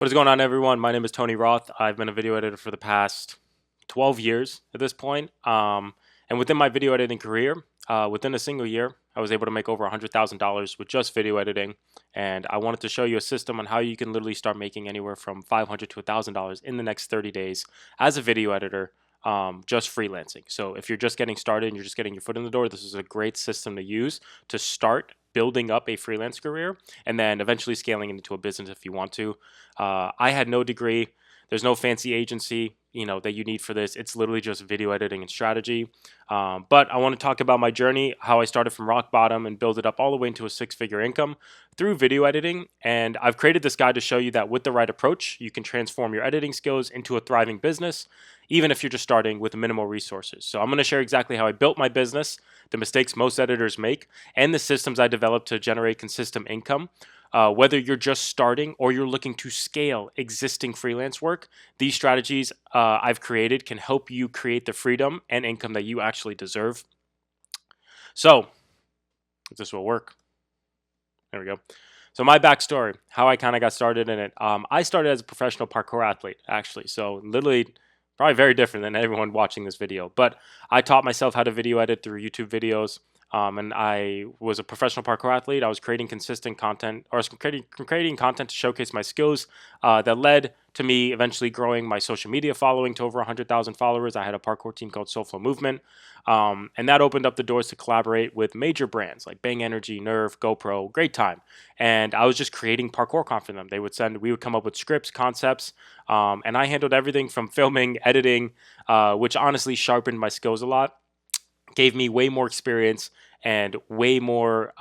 What is going on, everyone? My name is Tony Roth. I've been a video editor for the past 12 years at this point. And within my video editing career, within a single year, I was able to make over $100,000 with just video editing. And I wanted to show you a system on how you can literally start making anywhere from $500 to $1,000 in the next 30 days as a video editor, just freelancing. So if you're just getting started and you're just getting your foot in the door, this is a great system to use to start building up a freelance career and then eventually scaling into a business if you want to. I had no degree. There's no fancy agency, that you need for this. It's literally just video editing and strategy. But I want to talk about my journey, how I started from rock bottom and build it up all the way into a six-figure income through video editing. And I've created this guide to show you that with the right approach, you can transform your editing skills into a thriving business, even if you're just starting with minimal resources. So I'm going to share exactly how I built my business, the mistakes most editors make, and the systems I developed to generate consistent income. Whether you're just starting or you're looking to scale existing freelance work, these strategies I've created can help you create the freedom and income that you actually deserve. So, if this will work, there we go. So my backstory, how I kind of got started in it. I started as a professional parkour athlete, actually. So literally, probably very different than everyone watching this video. But I taught myself how to video edit through YouTube videos. And I was a professional parkour athlete. I was creating consistent content, or I was creating content to showcase my skills that led to me eventually growing my social media following to over 100,000 followers. I had a parkour team called SoulFlow Movement. And that opened up the doors to collaborate with major brands like Bang Energy, Nerve, GoPro. Great time. And I was just creating parkour content for them. We would come up with scripts, concepts, and I handled everything from filming, editing, which honestly sharpened my skills a lot, gave me way more experience and way more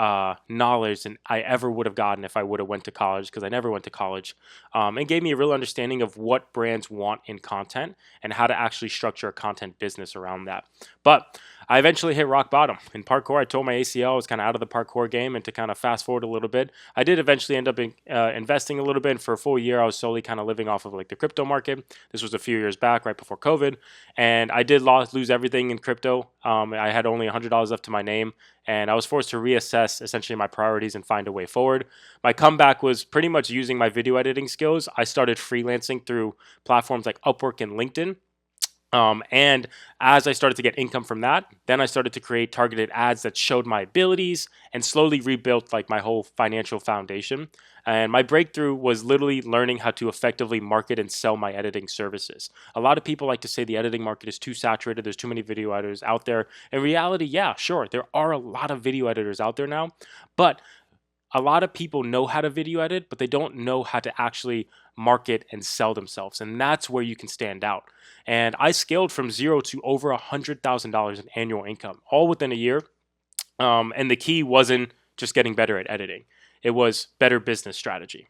knowledge than I ever would have gotten if I would have went to college, because I never went to college, and gave me a real understanding of what brands want in content and how to actually structure a content business around that. But I eventually hit rock bottom in parkour. I told my ACL I was kind of out of the parkour game, and to kind of fast forward a little bit, I did eventually end up investing a little bit. And for a full year, I was solely kind of living off of like the crypto market. This was a few years back, right before COVID, and I did lose everything in crypto. I had only $100 left to my name, and I was forced to reassess essentially my priorities and find a way forward. My comeback was pretty much using my video editing skills. I started freelancing through platforms like Upwork and LinkedIn. And as I started to get income from that, then I started to create targeted ads that showed my abilities and slowly rebuilt like my whole financial foundation. And my breakthrough was literally learning how to effectively market and sell my editing services. A lot of people like to say the editing market is too saturated, there's too many video editors out there. In reality, yeah, sure, there are a lot of video editors out there now, but a lot of people know how to video edit, but they don't know how to actually market and sell themselves. And that's where you can stand out. And I scaled from zero to over $100,000 in annual income, all within a year. And the key wasn't just getting better at editing, it was better business strategy.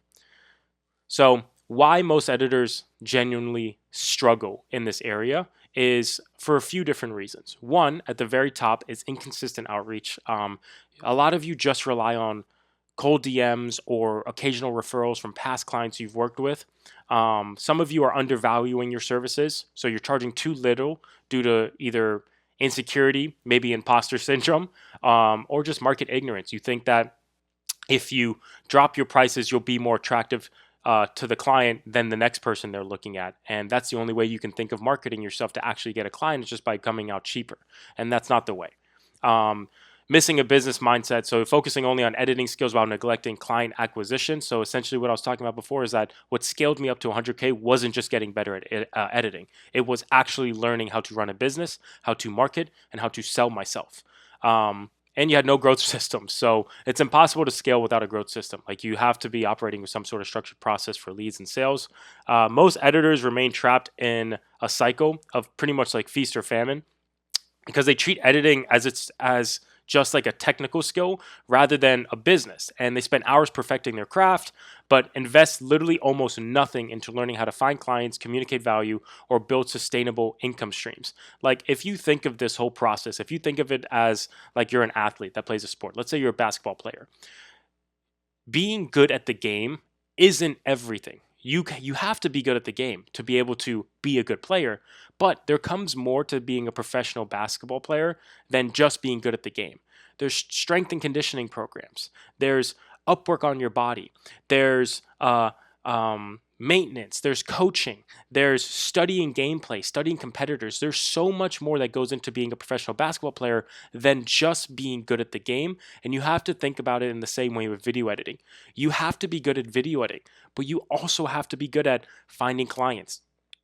So, why most editors genuinely struggle in this area is for a few different reasons. One, at the very top, is inconsistent outreach. A lot of you just rely on cold DMs or occasional referrals from past clients you've worked with. Some of you are undervaluing your services, so you're charging too little due to either insecurity, maybe imposter syndrome, or just market ignorance. You think that if you drop your prices, you'll be more attractive to the client than the next person they're looking at. And that's the only way you can think of marketing yourself to actually get a client, is just by coming out cheaper. And that's not the way. Missing a business mindset. So focusing only on editing skills while neglecting client acquisition. So essentially what I was talking about before is that what scaled me up to 100K wasn't just getting better at editing. It was actually learning how to run a business, how to market, and how to sell myself. And you had no growth system. So it's impossible to scale without a growth system. Like, you have to be operating with some sort of structured process for leads and sales. Most editors remain trapped in a cycle of pretty much like feast or famine, because they treat editing as just like a technical skill rather than a business. And they spend hours perfecting their craft, but invest literally almost nothing into learning how to find clients, communicate value, or build sustainable income streams. Like, if you think of this whole process, if you think of it as like you're an athlete that plays a sport, let's say you're a basketball player, being good at the game isn't everything. You have to be good at the game to be able to be a good player, but there comes more to being a professional basketball player than just being good at the game. There's strength and conditioning programs. There's upwork on your body. There's maintenance, there's coaching, there's studying gameplay, studying competitors. There's so much more that goes into being a professional basketball player than just being good at the game. And you have to think about it in the same way with video editing. You have to be good at video editing, but you also have to be good at finding clients.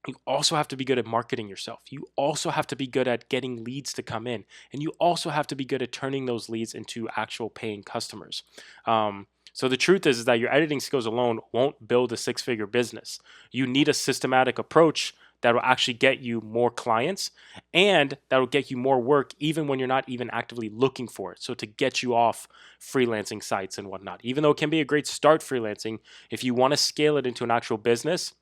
You also have to be good at marketing yourself. You also have to be good at getting leads to come in. And you also have to be good at turning those leads into actual paying customers. So the truth is that your editing skills alone won't build a six-figure business. You need a systematic approach that will actually get you more clients and that will get you more work even when you're not even actively looking for it. So to get you off freelancing sites and whatnot, even though it can be a great start freelancing, if you want to scale it into an actual business,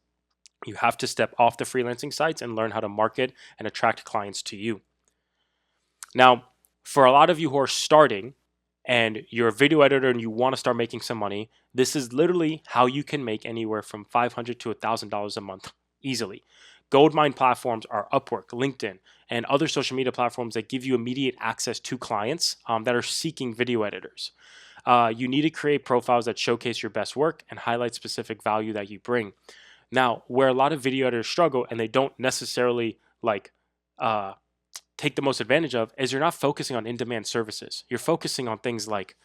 you have to step off the freelancing sites and learn how to market and attract clients to you. Now, for a lot of you who are starting and you're a video editor and you want to start making some money, this is literally how you can make anywhere from $500 to $1,000 a month easily. Goldmine platforms are Upwork, LinkedIn, and other social media platforms that give you immediate access to clients that are seeking video editors. You need to create profiles that showcase your best work and highlight specific value that you bring. Now, where a lot of video editors struggle and they don't necessarily take the most advantage of is you're not focusing on in-demand services. You're focusing on things like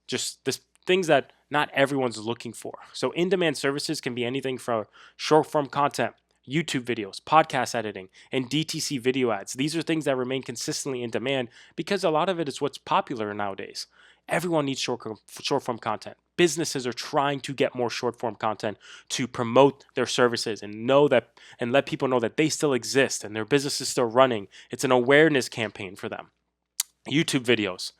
just things that not everyone's looking for. So in-demand services can be anything from short-form content, YouTube videos, podcast editing, and DTC video ads. These are things that remain consistently in demand because a lot of it is what's popular nowadays. Everyone needs short-form content. Businesses are trying to get more short-form content to promote their services and let people know that they still exist and their business is still running. It's an awareness campaign for them. YouTube videos.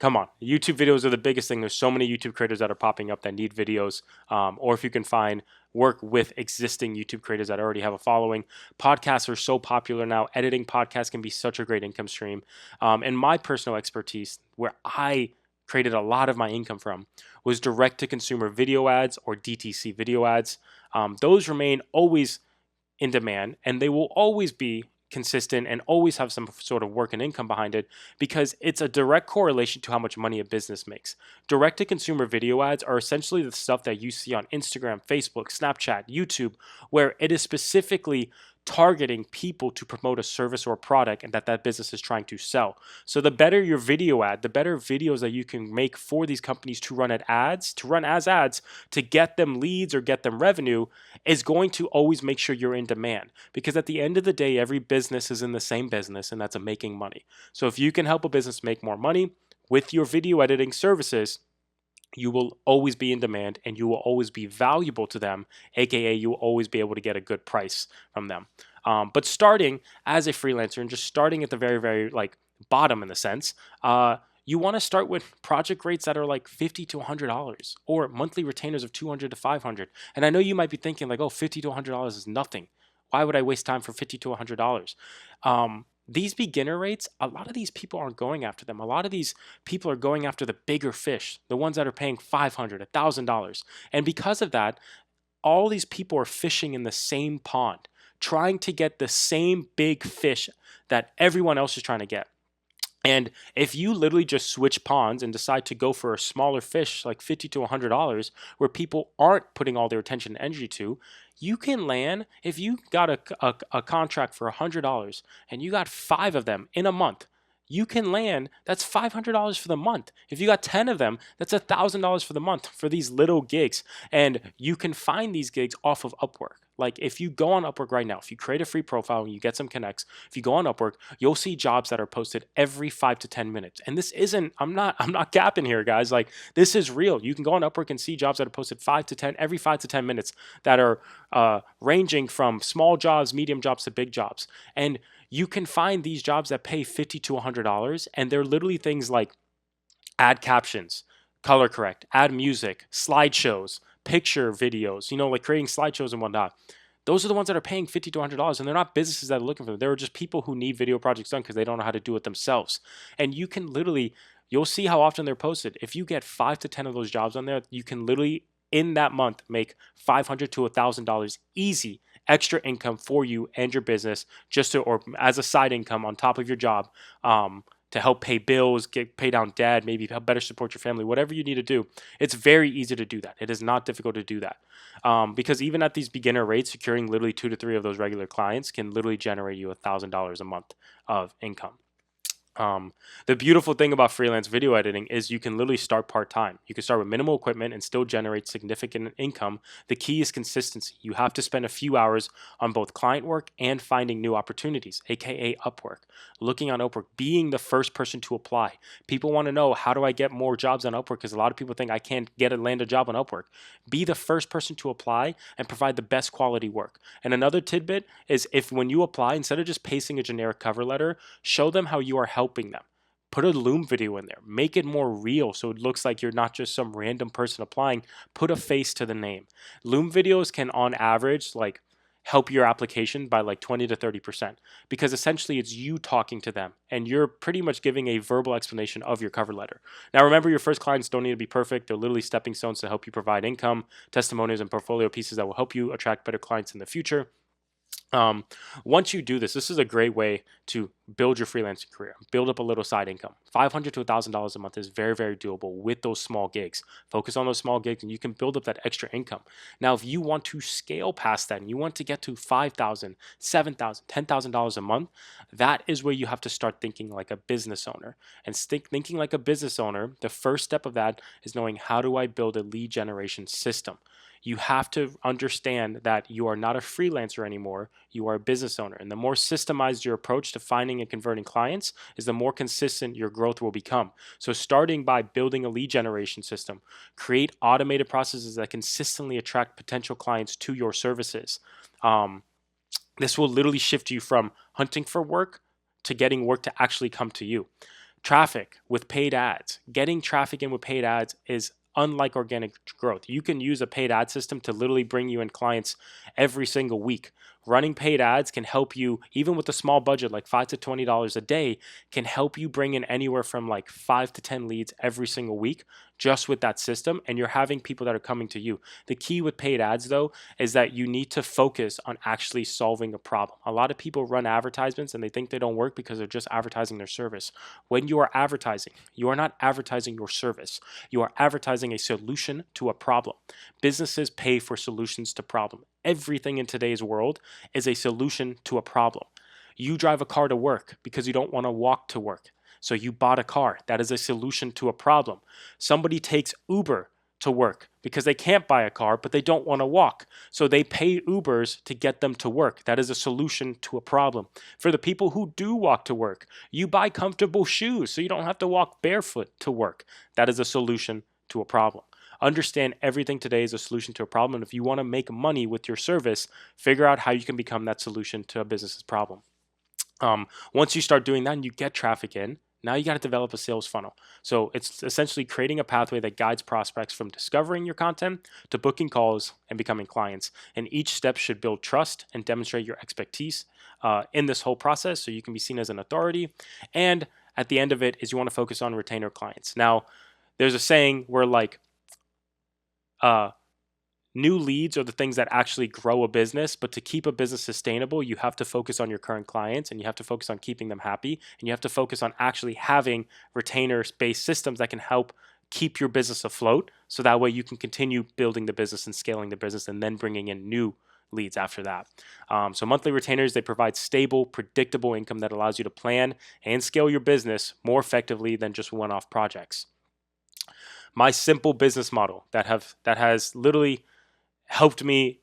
Come on, YouTube videos are the biggest thing. There's so many YouTube creators that are popping up that need videos, or if you can work with existing YouTube creators that already have a following. Podcasts are so popular now. Editing podcasts can be such a great income stream. And my personal expertise, where I created a lot of my income from, was direct-to-consumer video ads or DTC video ads. Those remain always in demand, and they will always be consistent and always have some sort of work and income behind it because it's a direct correlation to how much money a business makes. Direct-to-consumer video ads are essentially the stuff that you see on Instagram, Facebook, Snapchat, YouTube, where it is specifically targeting people to promote a service or a product and that business is trying to sell. So the better your video ad, the better videos that you can make for these companies to run as ads to get them leads or get them revenue is going to always make sure you're in demand. Because at the end of the day, every business is in the same business, and that's making money. So if you can help a business make more money with your video editing services, you will always be in demand and you will always be valuable to them, aka you will always be able to get a good price from them. But starting as a freelancer and just starting at the very, very bottom in the sense, you want to start with project rates that are like $50 to $100 or monthly retainers of $200 to $500. And I know you might be thinking like, oh, $50 to $100 is nothing. Why would I waste time for $50 to $100? These beginner rates, a lot of these people aren't going after them. A lot of these people are going after the bigger fish, the ones that are paying $500, $1,000. And because of that, all these people are fishing in the same pond, trying to get the same big fish that everyone else is trying to get. And if you literally just switch ponds and decide to go for a smaller fish like $50 to $100 where people aren't putting all their attention and energy to, you can land, if you got a contract for $100 and you got 5 of them in a month, you can land, that's $500 for the month. If you got 10 of them, that's $1,000 for the month for these little gigs. And you can find these gigs off of Upwork. Like if you go on Upwork right now, if you create a free profile and you get some connects, if you go on Upwork, you'll see jobs that are posted every 5 to 10 minutes. And this isn't, I'm not gapping here, guys. Like this is real. You can go on Upwork and see jobs that are posted every 5 to 10 minutes that are ranging from small jobs, medium jobs to big jobs. And you can find these jobs that pay $50 to $100, and they're literally things like add captions, color correct, add music, slideshows, picture videos, like creating slideshows and whatnot. Those are the ones that are paying $50 to $100, and they're not businesses that are looking for them. They're just people who need video projects done because they don't know how to do it themselves. And you can literally, you'll see how often they're posted. If you get 5 to 10 of those jobs on there, you can literally in that month make $500 to $1,000 easy extra income for you and your business or as a side income on top of your job to help pay bills, pay down debt, maybe help better support your family, whatever you need to do, it's very easy to do that. It is not difficult to do that. Because even at these beginner rates, securing literally 2 to 3 of those regular clients can literally generate you $1,000 a month of income. The beautiful thing about freelance video editing is you can literally start part-time. You can start with minimal equipment and still generate significant income. The key is consistency. You have to spend a few hours on both client work and finding new opportunities, aka Upwork. Looking on Upwork, being the first person to apply. People want to know, how do I get more jobs on Upwork? Because a lot of people think I can't land a job on Upwork. Be the first person to apply and provide the best quality work. And another tidbit is, if when you apply, instead of just pasting a generic cover letter, show them how you are helping them. Put a Loom video in there. Make it more real so it looks like you're not just some random person applying. Put a face to the name. Loom videos can, on average, help your application by 20 to 30%, because essentially it's you talking to them and you're pretty much giving a verbal explanation of your cover letter. Now, remember, your first clients don't need to be perfect. They're literally stepping stones to help you provide income, testimonials, and portfolio pieces that will help you attract better clients in the future. Once you do this, this is a great way to build your freelancing career, build up a little side income. $500 to $1,000 a month is very, very doable with those small gigs. Focus on those small gigs and you can build up that extra income. Now, if you want to scale past that and you want to get to $5,000, $7,000, $10,000 a month, that is where you have to start thinking like a business owner. And thinking like a business owner, the first step of that is knowing, how do I build a lead generation system? You have to understand that you are not a freelancer anymore. You are a business owner. And the more systemized your approach to finding and converting clients is, the more consistent your growth will become. So starting by building a lead generation system, create automated processes that consistently attract potential clients to your services. This will literally shift you from hunting for work to getting work to actually come to you. Traffic with paid ads. Getting traffic in with paid ads is unlike organic growth. You can use a paid ad system to literally bring you in clients every single week. Running paid ads can help you, even with a small budget like $5 to $20 a day, can help you bring in anywhere from 5 to 10 leads every single week just with that system, and you're having people that are coming to you. The key with paid ads, though, is that you need to focus on actually solving a problem. A lot of people run advertisements and they think they don't work because they're just advertising their service. When you are advertising, you are not advertising your service. You are advertising a solution to a problem. Businesses pay for solutions to problems. Everything in today's world is a solution to a problem. You drive a car to work because you don't want to walk to work. So you bought a car. That is a solution to a problem. Somebody takes Uber to work because they can't buy a car, but they don't want to walk. So they pay Ubers to get them to work. That is a solution to a problem. For the people who do walk to work, you buy comfortable shoes so you don't have to walk barefoot to work. That is a solution to a problem. Understand, everything today is a solution to a problem. And if you want to make money with your service, figure out how you can become that solution to a business's problem. Once you start doing that and you get traffic in, now you got to develop a sales funnel. So it's essentially creating a pathway that guides prospects from discovering your content to booking calls and becoming clients. And each step should build trust and demonstrate your expertise in this whole process, so you can be seen as an authority. And at the end of it is, you want to focus on retainer clients. Now, there's a saying where new leads are the things that actually grow a business, but to keep a business sustainable, you have to focus on your current clients and you have to focus on keeping them happy, and you have to focus on actually having retainer-based systems that can help keep your business afloat, so that way you can continue building the business and scaling the business and then bringing in new leads after that. So monthly retainers, they provide stable, predictable income that allows you to plan and scale your business more effectively than just one-off projects. My simple business model that has literally helped me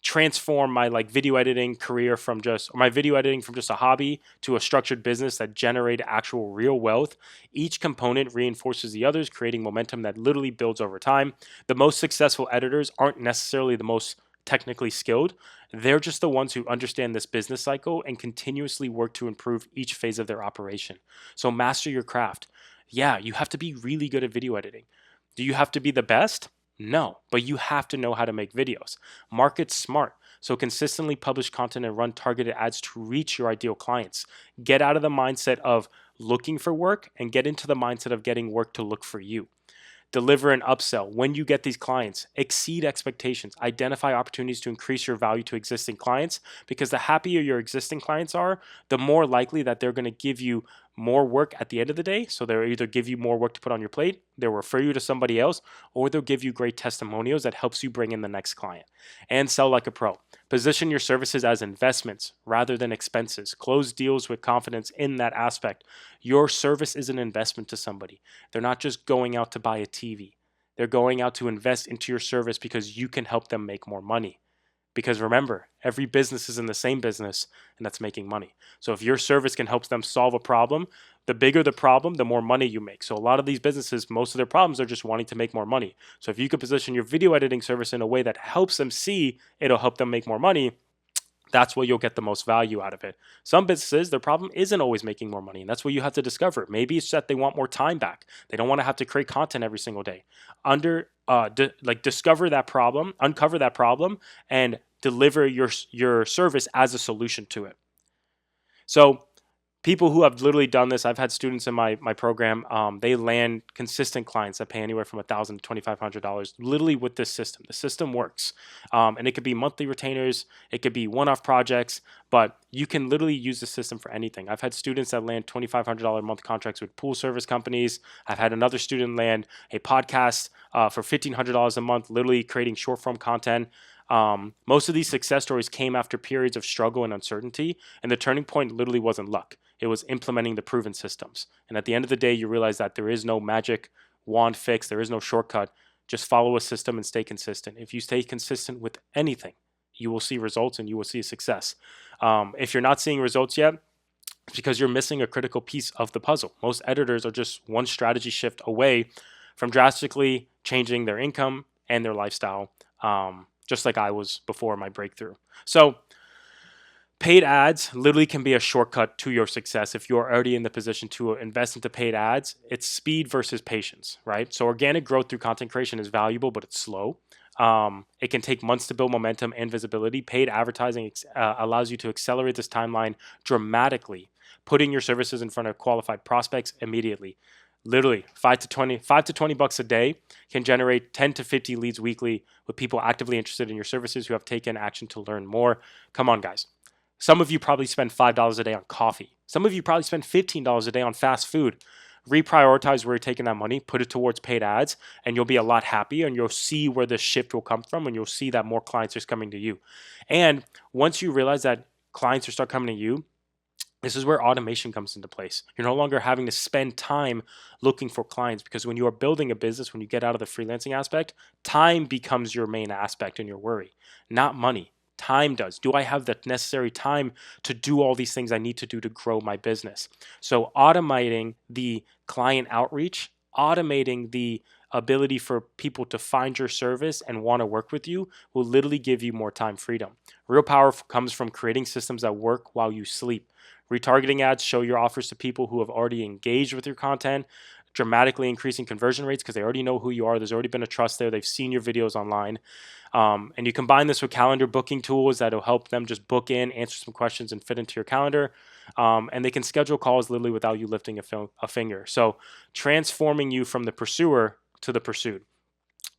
transform my video editing career from just a hobby to a structured business that generate actual real wealth. Each component reinforces the others, creating momentum that literally builds over time. The most successful editors aren't necessarily the most technically skilled. They're just the ones who understand this business cycle and continuously work to improve each phase of their operation. So master your craft. Yeah, you have to be really good at video editing. Do you have to be the best? No, but you have to know how to make videos. Market smart. So consistently publish content and run targeted ads to reach your ideal clients. Get out of the mindset of looking for work and get into the mindset of getting work to look for you. Deliver an upsell. When you get these clients, exceed expectations. Identify opportunities to increase your value to existing clients, because the happier your existing clients are, the more likely that they're going to give you more work at the end of the day. So they'll either give you more work to put on your plate, they'll refer you to somebody else, or they'll give you great testimonials that helps you bring in the next client. And sell like a pro. Position your services as investments rather than expenses. Close deals with confidence in that aspect. Your service is an investment to somebody. They're not just going out to buy a TV. They're going out to invest into your service because you can help them make more money. Because remember, every business is in the same business, and that's making money. So if your service can help them solve a problem, the bigger the problem, the more money you make. So a lot of these businesses, most of their problems are just wanting to make more money. So if you could position your video editing service in a way that helps them see it'll help them make more money, that's where you'll get the most value out of it. Some businesses, their problem isn't always making more money, and that's what you have to discover. Maybe it's that they want more time back. They don't want to have to create content every single day. Discover that problem, uncover that problem, and deliver your service as a solution to it. So people who have literally done this, I've had students in my program, they land consistent clients that pay anywhere from $1,000 to $2,500 literally with this system. The system works. And it could be monthly retainers, it could be one-off projects, but you can literally use the system for anything. I've had students that land $2,500 a month contracts with pool service companies. I've had another student land a podcast for $1,500 a month, literally creating short form content. Most of these success stories came after periods of struggle and uncertainty, and the turning point literally wasn't luck. It was implementing the proven systems. And at the end of the day, you realize that there is no magic wand fix, there is no shortcut. Just follow a system and stay consistent. If you stay consistent with anything, you will see results and you will see success. If you're not seeing results yet, it's because you're missing a critical piece of the puzzle. Most editors are just one strategy shift away from drastically changing their income and their lifestyle, just like I was before my breakthrough. So paid ads literally can be a shortcut to your success if you're already in the position to invest into paid ads. It's speed versus patience, right? So organic growth through content creation is valuable, but it's slow. It can take months to build momentum and visibility. Paid advertising allows you to accelerate this timeline dramatically, putting your services in front of qualified prospects immediately. Literally, 5 to 20 bucks a day can generate 10 to 50 leads weekly with people actively interested in your services who have taken action to learn more. Come on, guys. Some of you probably spend $5 a day on coffee. Some of you probably spend $15 a day on fast food. Reprioritize where you're taking that money, put it towards paid ads, and you'll be a lot happier, and you'll see where the shift will come from, and you'll see that more clients are coming to you. And once you realize that clients are start coming to you, this is where automation comes into place. You're no longer having to spend time looking for clients, because when you are building a business, when you get out of the freelancing aspect, time becomes your main aspect in your worry, not money. Time does. Do I have the necessary time to do all these things I need to do to grow my business? So automating the client outreach, automating the ability for people to find your service and want to work with you will literally give you more time freedom. Real power comes from creating systems that work while you sleep. Retargeting ads show your offers to people who have already engaged with your content, dramatically increasing conversion rates because they already know who you are. There's already been a trust there. They've seen your videos online. And you combine this with calendar booking tools that will help them just book in, answer some questions, and fit into your calendar. And they can schedule calls literally without you lifting a finger. So transforming you from the pursuer to the pursued.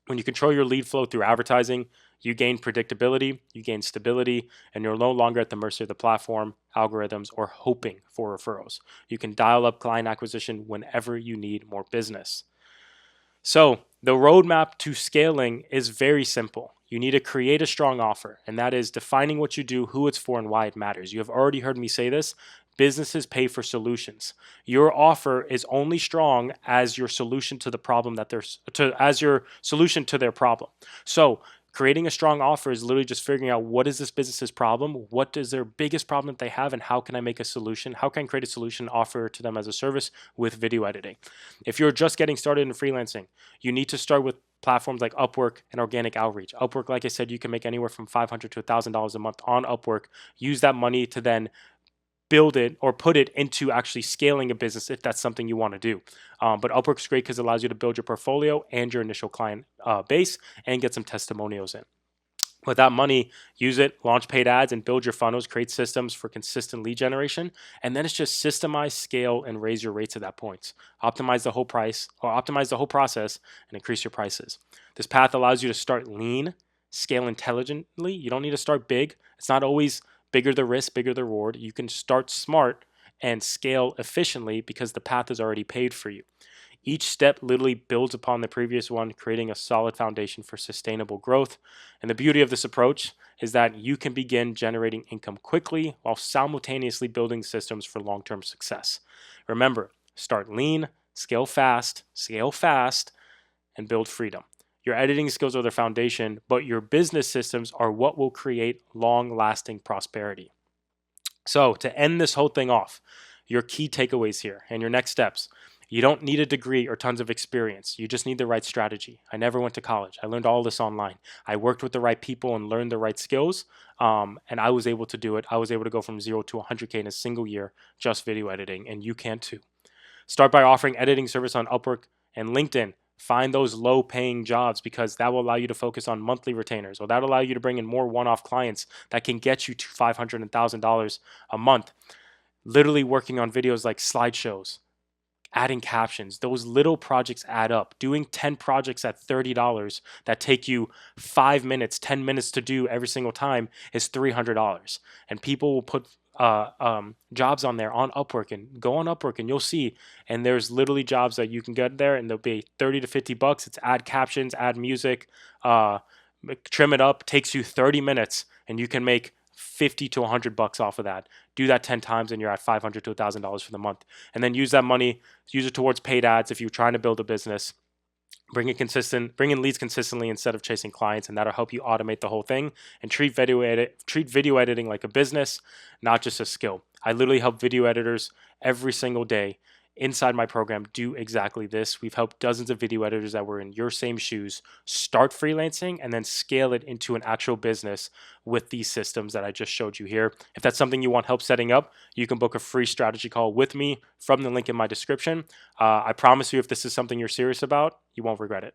When you control your lead flow through advertising, you gain predictability, you gain stability, and you're no longer at the mercy of the platform, algorithms, or hoping for referrals. You can dial up client acquisition whenever you need more business. So the roadmap to scaling is very simple. You need to create a strong offer, and that is defining what you do, who it's for, and why it matters. You have already heard me say this. Businesses pay for solutions. Your offer is only strong as your solution to the problem as your solution to their problem. So creating a strong offer is literally just figuring out what is this business's problem, what is their biggest problem that they have, and how can I make a solution? How can I create a solution, offer to them as a service with video editing? If you're just getting started in freelancing, you need to start with platforms like Upwork and organic outreach. Upwork, like I said, you can make anywhere from $500 to $1,000 a month on Upwork. Use that money to then build it or put it into actually scaling a business if that's something you want to do. But Upwork's great because it allows you to build your portfolio and your initial client base and get some testimonials in. With that money, use it, launch paid ads, and build your funnels, create systems for consistent lead generation. And then it's just systemize, scale, and raise your rates at that point. Optimize the whole process and increase your prices. This path allows you to start lean, scale intelligently. You don't need to start big. It's not always bigger the risk, bigger the reward. You can start smart and scale efficiently because the path is already paid for you. Each step literally builds upon the previous one, creating a solid foundation for sustainable growth. And the beauty of this approach is that you can begin generating income quickly while simultaneously building systems for long term success. Remember, start lean, scale fast, and build freedom. Your editing skills are the foundation, but your business systems are what will create long lasting prosperity. So, to end this whole thing off, your key takeaways here and your next steps. You don't need a degree or tons of experience. You just need the right strategy. I never went to college. I learned all this online. I worked with the right people and learned the right skills, and I was able to do it. I was able to go from 0 to 100K in a single year just video editing, and you can too. Start by offering editing service on Upwork and LinkedIn. Find those low paying jobs because that will allow you to focus on monthly retainers, or that'll allow you to bring in more one off clients that can get you to $500 and $1,000 a month. Literally working on videos like slideshows, adding captions. Those little projects add up. Doing 10 projects at $30 that take you 5 minutes, 10 minutes to do every single time is $300. And people will put jobs on there on Upwork, and go on Upwork and you'll see. And there's literally jobs that you can get there and they'll be 30 to 50 bucks. It's add captions, add music, trim it up. Takes you 30 minutes and you can make 50 to 100 bucks off of that. Do that 10 times and you're at $500 to $1,000 for the month. And then use that money, use it towards paid ads if you're trying to build a business. Bring in leads consistently instead of chasing clients, and that'll help you automate the whole thing and treat video editing like a business, not just a skill. I literally help video editors every single day inside my program do exactly this. We've helped dozens of video editors that were in your same shoes start freelancing and then scale it into an actual business with these systems that I just showed you here. If that's something you want help setting up, you can book a free strategy call with me from the link in my description. I promise you, if this is something you're serious about, you won't regret it.